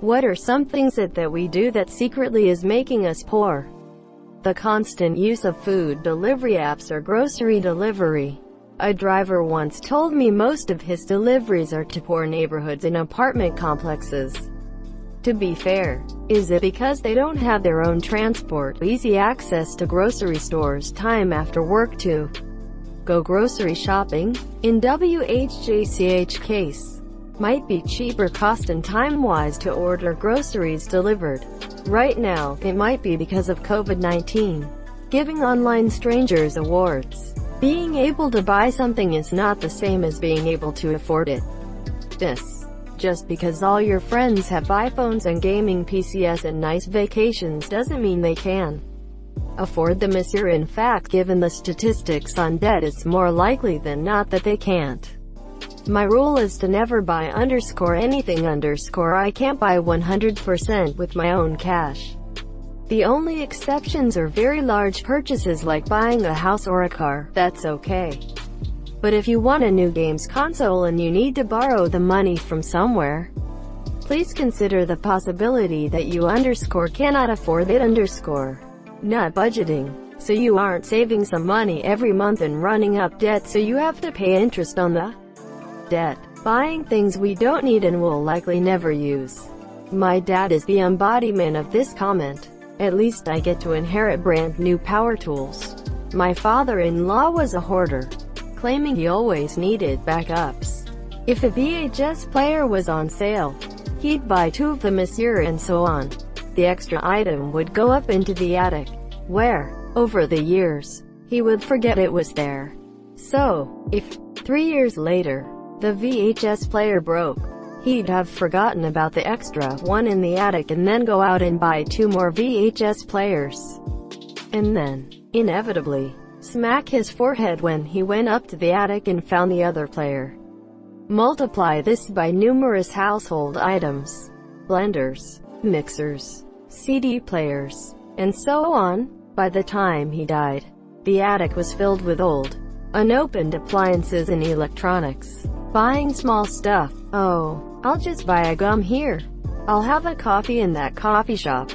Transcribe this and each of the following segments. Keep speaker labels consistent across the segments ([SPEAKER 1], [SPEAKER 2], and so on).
[SPEAKER 1] What are some things that we do that secretly is making us poor? The constant use of food delivery apps or grocery delivery. A driver once told me most of his deliveries are to poor neighborhoods and apartment complexes. To be fair, is it because they don't have their own transport, easy access to grocery stores, time after work to go grocery shopping? In WHJCH case, might be cheaper cost and time-wise to order groceries delivered. Right now, it might be because of COVID-19. Giving online strangers awards. Being able to buy something is not the same as being able to afford it. Just because all your friends have iPhones and gaming PCs and nice vacations doesn't mean they can afford them. In fact, given the statistics on debt, it's more likely than not that they can't. My rule is to never buy anything I can't buy 100% with my own cash. The only exceptions are very large purchases like buying a house or a car. That's okay. But if you want a new games console and you need to borrow the money from somewhere, please consider the possibility that you cannot afford it not budgeting. So you aren't saving some money every month and running up debt so you have to pay interest on the debt. Buying things we don't need and will likely never use. My dad is the embodiment of this comment. At least I get to inherit brand new power tools. My father-in-law was a hoarder, claiming he always needed backups. If a VHS player was on sale, he'd buy 2 of them, and so on. The extra item would go up into the attic, where, over the years, he would forget it was there. So, if 3 years later, the VHS player broke, he'd have forgotten about the extra one in the attic and then go out and buy 2 more VHS players. And then, inevitably, smack his forehead when he went up to the attic and found the other player. Multiply this by numerous household items, blenders, mixers, CD players, and so on. By the time he died, the attic was filled with old, unopened appliances and electronics. Buying small stuff. Oh, I'll just buy a gum here. I'll have a coffee in that coffee shop.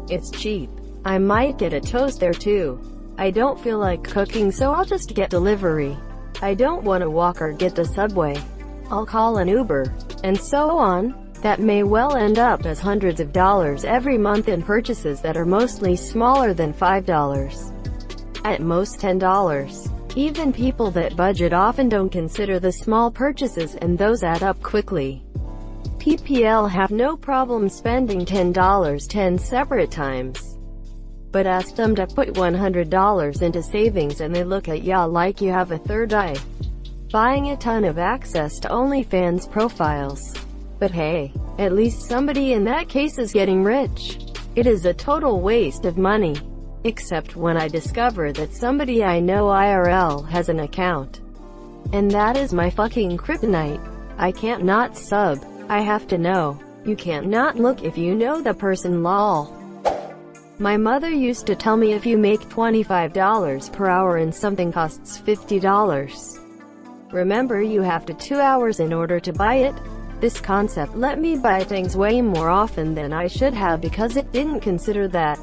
[SPEAKER 1] It's cheap. I might get a toast there too. I don't feel like cooking, so I'll just get delivery. I don't want to walk or get the subway. I'll call an Uber. And so on. That may well end up as hundreds of dollars every month in purchases that are mostly smaller than $5. At most $10. Even people that budget often don't consider the small purchases, and those add up quickly. PPL have no problem spending $10 10 separate times. But ask them to put $100 into savings and they look at ya like you have a third eye. Buying a ton of access to OnlyFans profiles. But hey, at least somebody in that case is getting rich. It is a total waste of money. Except when I discover that somebody I know IRL has an account. And that is my fucking kryptonite. I can't not sub. I have to know. You can't not look if you know the person, lol. My mother used to tell me if you make $25 per hour and something costs $50, remember you have to 2 hours in order to buy it. This concept let me buy things way more often than I should have because it didn't consider that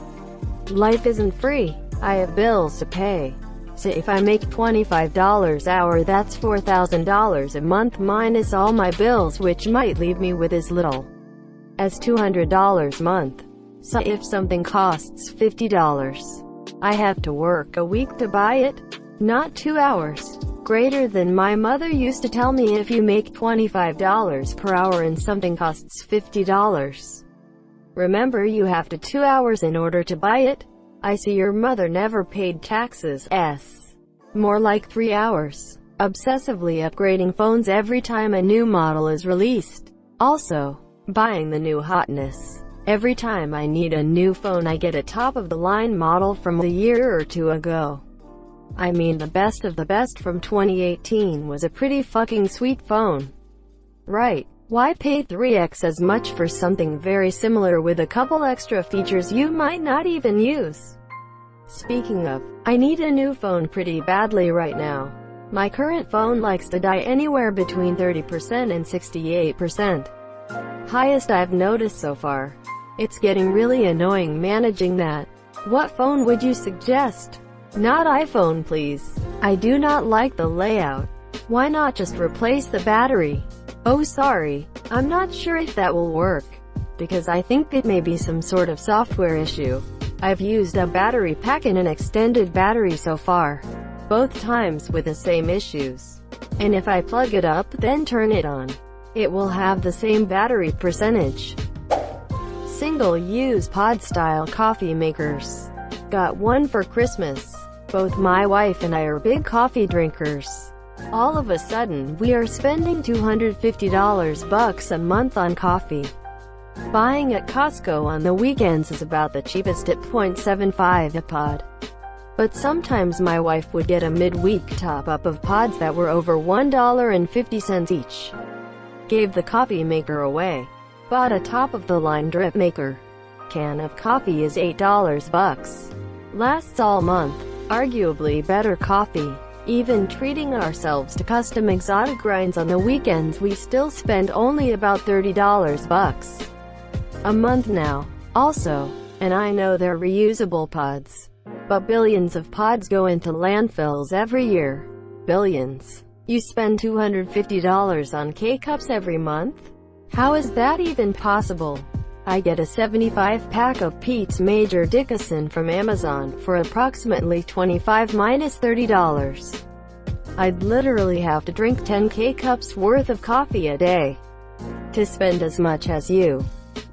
[SPEAKER 1] life isn't free. I have bills to pay. So if I make $25 hour, that's $4,000 a month minus all my bills, which might leave me with as little as $200 a month. So if something costs $50, I have to work a week to buy it, not 2 hours. Greater than my mother used to tell me if you make $25 per hour and something costs $50, remember you have to 2 hours in order to buy it. I see your mother never paid taxes. More like 3 hours. Obsessively upgrading phones every time a new model is released. Also, buying the new hotness. Every time I need a new phone I get a top-of-the-line model from a year or two ago. I mean the best of the best from 2018 was a pretty fucking sweet phone. Right. Why pay 3x as much for something very similar with a couple extra features you might not even use? Speaking of, I need a new phone pretty badly right now. My current phone likes to die anywhere between 30% and 68%. highest I've noticed so far. It's getting really annoying managing that. What phone would you suggest? Not iPhone, please. I do not like the layout. Why not just replace the battery? Oh, sorry. I'm not sure if that will work, because I think it may be some sort of software issue. I've used a battery pack and an extended battery so far, both times with the same issues. And if I plug it up then turn it on, it will have the same battery percentage. Single-use pod-style coffee makers. Got one for Christmas. Both my wife and I are big coffee drinkers. All of a sudden, we are spending $250 a month on coffee. Buying at Costco on the weekends is about the cheapest at $0.75 a pod. But sometimes my wife would get a mid-week top-up of pods that were over $1.50 each. Gave the coffee maker away. Bought a top-of-the-line drip maker. Can of coffee is $8 Lasts all month. Arguably better coffee. Even treating ourselves to custom exotic grinds on the weekends, we still spend only about $30 a month now. Also, and I know they're reusable pods, but billions of pods go into landfills every year. Billions. You spend $250 on K-Cups every month? How is that even possible? I get a 75-pack of Pete's Major Dickinson from Amazon for approximately $25–$30. I'd literally have to drink 10 K-Cups worth of coffee a day to spend as much as you.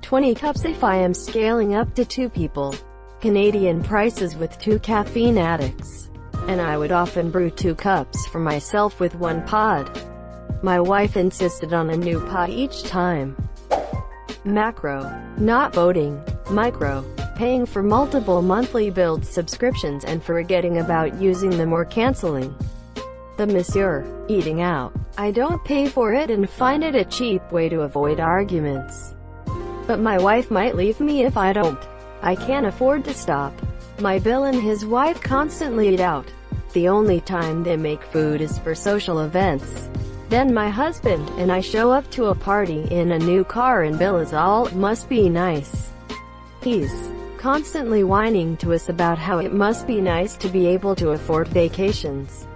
[SPEAKER 1] 20 cups if I am scaling up to 2 people. Canadian prices with 2 caffeine addicts. And I would often brew 2 cups for myself with 1 pod. My wife insisted on a new pod each time. Macro. Not voting. Micro. Paying for multiple monthly billed subscriptions and forgetting about using them or canceling. The Monsieur. Eating out. I don't pay for it and find it a cheap way to avoid arguments. But my wife might leave me if I don't. I can't afford to stop. My Bill and his wife constantly eat out. The only time they make food is for social events. Then my husband and I show up to a party in a new car and Bill is all, "Must be nice." He's constantly whining to us about how it must be nice to be able to afford vacations,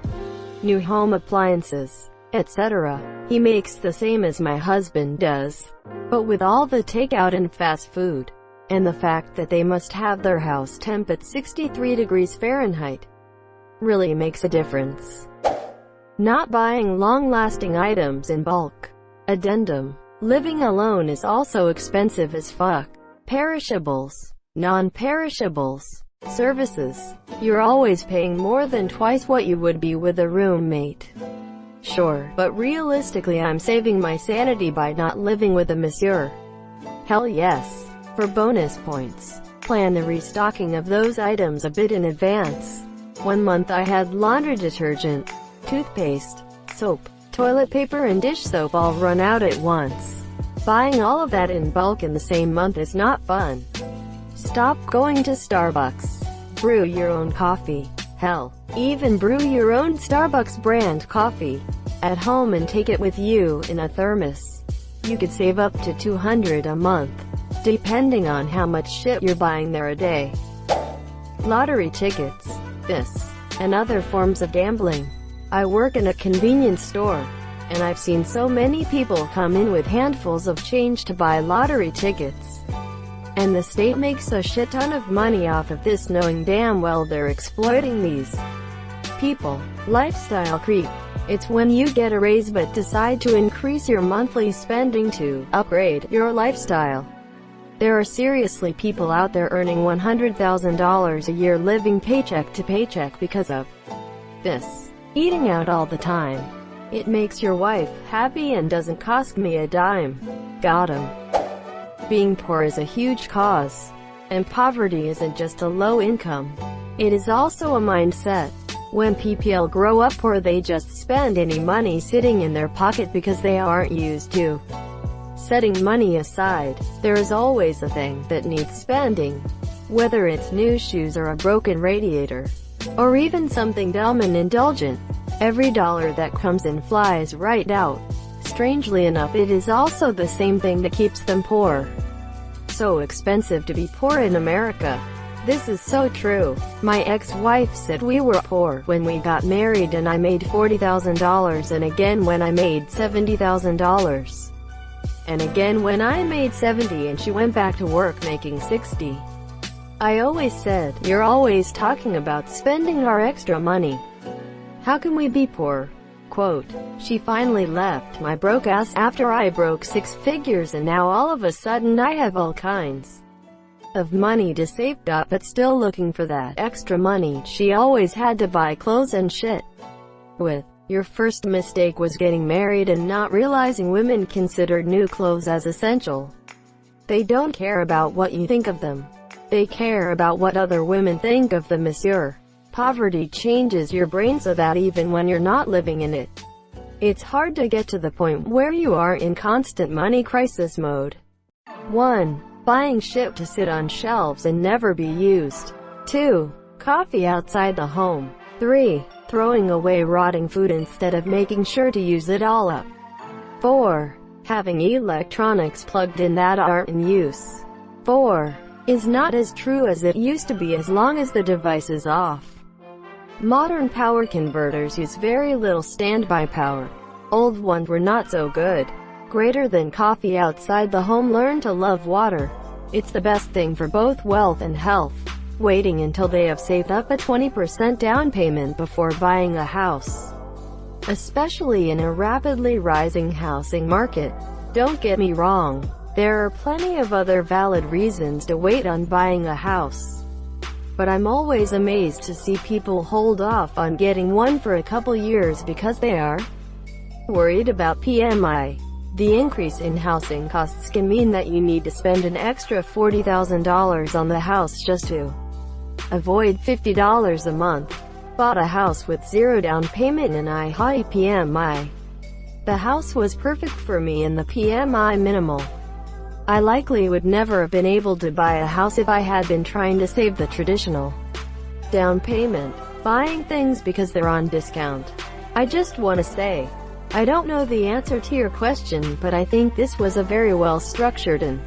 [SPEAKER 1] new home appliances, etc. He makes the same as my husband does, but with all the takeout and fast food, and the fact that they must have their house temp at 63 degrees Fahrenheit, really makes a difference. Not buying long-lasting items in bulk. Addendum. Living alone is also expensive as fuck. Perishables. Non-perishables. Services. You're always paying more than twice what you would be with a roommate. Sure, but realistically I'm saving my sanity by not living with a monsieur. Hell yes. For bonus points, plan the restocking of those items a bit in advance. One month I had laundry detergent, toothpaste, soap, toilet paper and dish soap all run out at once. Buying all of that in bulk in the same month is not fun. Stop going to Starbucks. Brew your own coffee. Hell, even brew your own Starbucks brand coffee at home and take it with you in a thermos. You could save up to $200 a month, depending on how much shit you're buying there a day. Lottery tickets. This and other forms of gambling. I work in a convenience store, and I've seen so many people come in with handfuls of change to buy lottery tickets. And the state makes a shit ton of money off of this, knowing damn well they're exploiting these people. Lifestyle creep. It's when you get a raise but decide to increase your monthly spending to upgrade your lifestyle. There are seriously people out there earning $100,000 a year living paycheck to paycheck because of this. Eating out all the time. It makes your wife happy and doesn't cost me a dime. Got 'em. Being poor is a huge cause. And poverty isn't just a low income. It is also a mindset. When people grow up poor, they just spend any money sitting in their pocket because they aren't used to setting money aside. There is always a thing that needs spending. Whether it's new shoes or a broken radiator, or even something dumb and indulgent. Every dollar that comes in flies right out. strangely enough it is also the same thing that keeps them poor. So expensive to be poor in America. This is so true. My ex-wife said we were poor when we got married and I made $40,000 and again when I made $70,000. And again when I made 70 and she went back to work making 60. I always said, you're always talking about spending our extra money. How can we be poor? Quote, she finally left my broke ass after I broke 6 figures and now all of a sudden I have all kinds of money to save up but still looking for that extra money she always had to buy clothes and shit with. Your first mistake was getting married and not realizing women considered new clothes as essential. They don't care about what you think of them. They care about what other women think of them, monsieur. Poverty changes your brain so that even when you're not living in it, it's hard to get to the point where you are in constant money crisis mode. 1. Buying shit to sit on shelves and never be used. 2. Coffee outside the home. 3. Throwing away rotting food instead of making sure to use it all up. 4. Having electronics plugged in that aren't in use. 4. Is not as true as it used to be as long as the device is off. Modern power converters use very little standby power. Old ones were not so good. Greater than coffee outside the home. Learn to love water. It's the best thing for both wealth and health. Waiting until they have saved up a 20% down payment before buying a house, especially in a rapidly rising housing market. Don't get me wrong, there are plenty of other valid reasons to wait on buying a house. But I'm always amazed to see people hold off on getting one for a couple years because they are worried about PMI. The increase in housing costs can mean that you need to spend an extra $40,000 on the house just to avoid $50 a month. Bought a house with 0 down payment and a high PMI. The house was perfect for me and the PMI minimal. I likely would never have been able to buy a house if I had been trying to save the traditional down payment, buying things because they're on discount. I just want to say, I don't know the answer to your question, but I think this was a very well structured and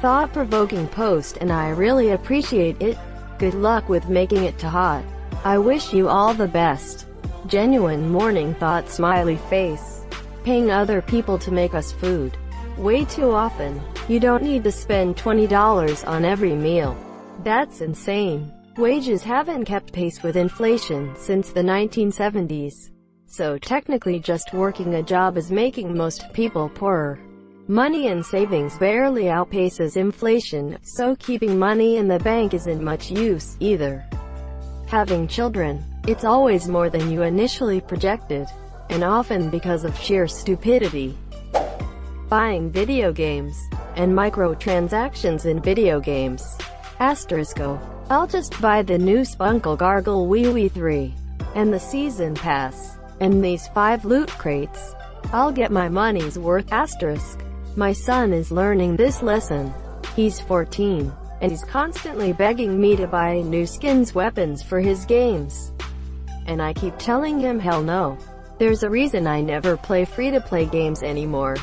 [SPEAKER 1] thought-provoking post and I really appreciate it. Good luck with making it to hot. I wish you all the best. Genuine morning thought smiley face. Paying other people to make us food. Way too often. You don't need to spend $20 on every meal. That's insane. Wages haven't kept pace with inflation since the 1970s. So technically just working a job is making most people poorer. Money and savings barely outpaces inflation, so keeping money in the bank isn't much use, either. Having children, it's always more than you initially projected, and often because of sheer stupidity. Buying video games, and microtransactions in video games. Asterisko. I'll just buy the new Spunkle Gargle Wee Wee 3, and the Season Pass, and these 5 loot crates. I'll get my money's worth. Asterisk. My son is learning this lesson. He's 14, and he's constantly begging me to buy new skins weapons for his games. And I keep telling him hell no. There's a reason I never play free-to-play games anymore.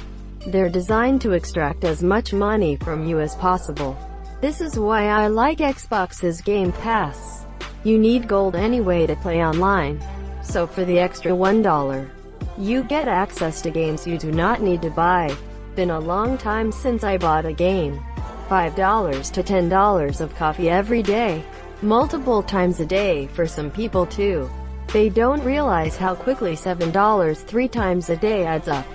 [SPEAKER 1] They're designed to extract as much money from you as possible. This is why I like Xbox's Game Pass. You need gold anyway to play online. So for the extra $1, you get access to games you do not need to buy. Been a long time since I bought a game. $5 to $10 of coffee every day. Multiple times a day for some people too. They don't realize how quickly $7 3 times a day adds up.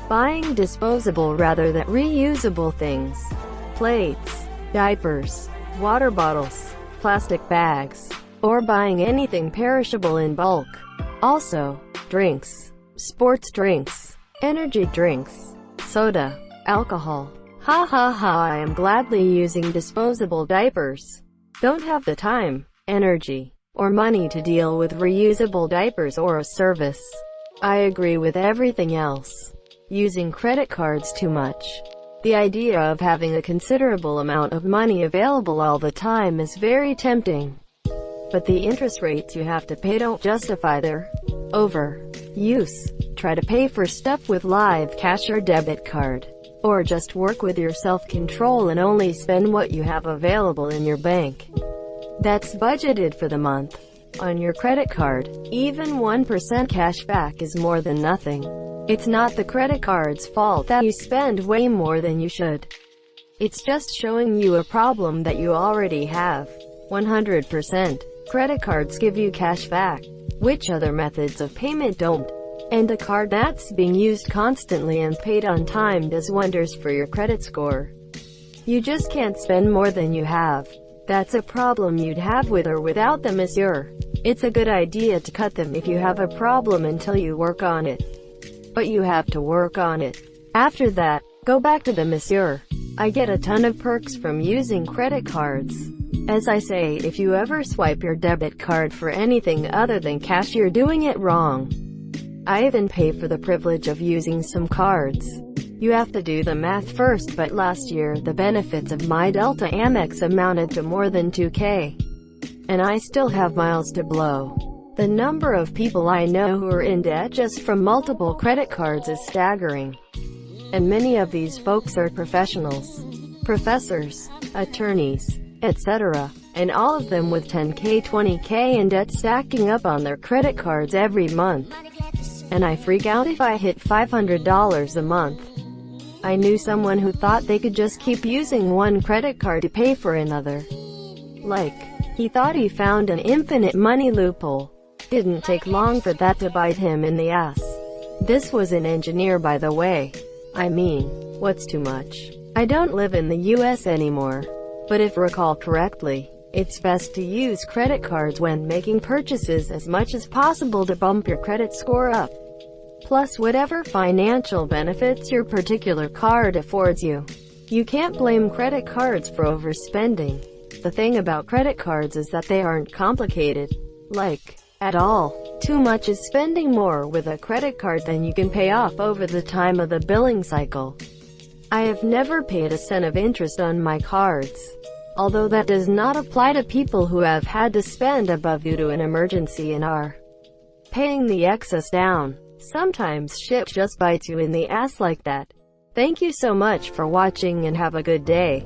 [SPEAKER 1] Buying disposable rather than reusable things. Plates, diapers, water bottles, plastic bags, or buying anything perishable in bulk. Also, drinks, sports drinks, energy drinks, soda, alcohol. Ha ha ha, I am gladly using disposable diapers. Don't have the time, energy, or money to deal with reusable diapers or a service. I agree with everything else. Using credit cards too much. The idea of having a considerable amount of money available all the time is very tempting. But the interest rates you have to pay don't justify their overuse. try to pay for stuff with live cash or debit card. Or just work with your self-control and only spend what you have available in your bank that's budgeted for the month. On your credit card, even 1% cash back is more than nothing. It's not the credit card's fault that you spend way more than you should. It's just showing you a problem that you already have. 100%. Credit cards give you cash back, which other methods of payment don't. And a card that's being used constantly and paid on time does wonders for your credit score. You just can't spend more than you have. That's a problem you'd have with or without the monsieur. It's a good idea to cut them if you have a problem until you work on it. But you have to work on it. After that, go back to the monsieur. I get a ton of perks from using credit cards. As I say, if you ever swipe your debit card for anything other than cash, you're doing it wrong. I even pay for the privilege of using some cards. You have to do the math first, but last year the benefits of my Delta Amex amounted to more than $2,000. And I still have miles to blow. The number of people I know who are in debt just from multiple credit cards is staggering. And many of these folks are professionals, professors, attorneys, etc. And all of them with $10,000, $20,000 in debt stacking up on their credit cards every month. And I freak out if I hit $500 a month. I knew someone who thought they could just keep using one credit card to pay for another. He thought he found an infinite money loophole. Didn't take long for that to bite him in the ass. This was an engineer, by the way. I mean, what's too much? I don't live in the US anymore. But if recall correctly, it's best to use credit cards when making purchases as much as possible to bump your credit score up. Plus whatever financial benefits your particular card affords you. You can't blame credit cards for overspending. The thing about credit cards is that they aren't complicated. At all. Too much is spending more with a credit card than you can pay off over the time of the billing cycle. I have never paid a cent of interest on my cards. Although that does not apply to people who have had to spend above due to an emergency and are paying the excess down. Sometimes shit just bites you in the ass like that. Thank you so much for watching and have a good day.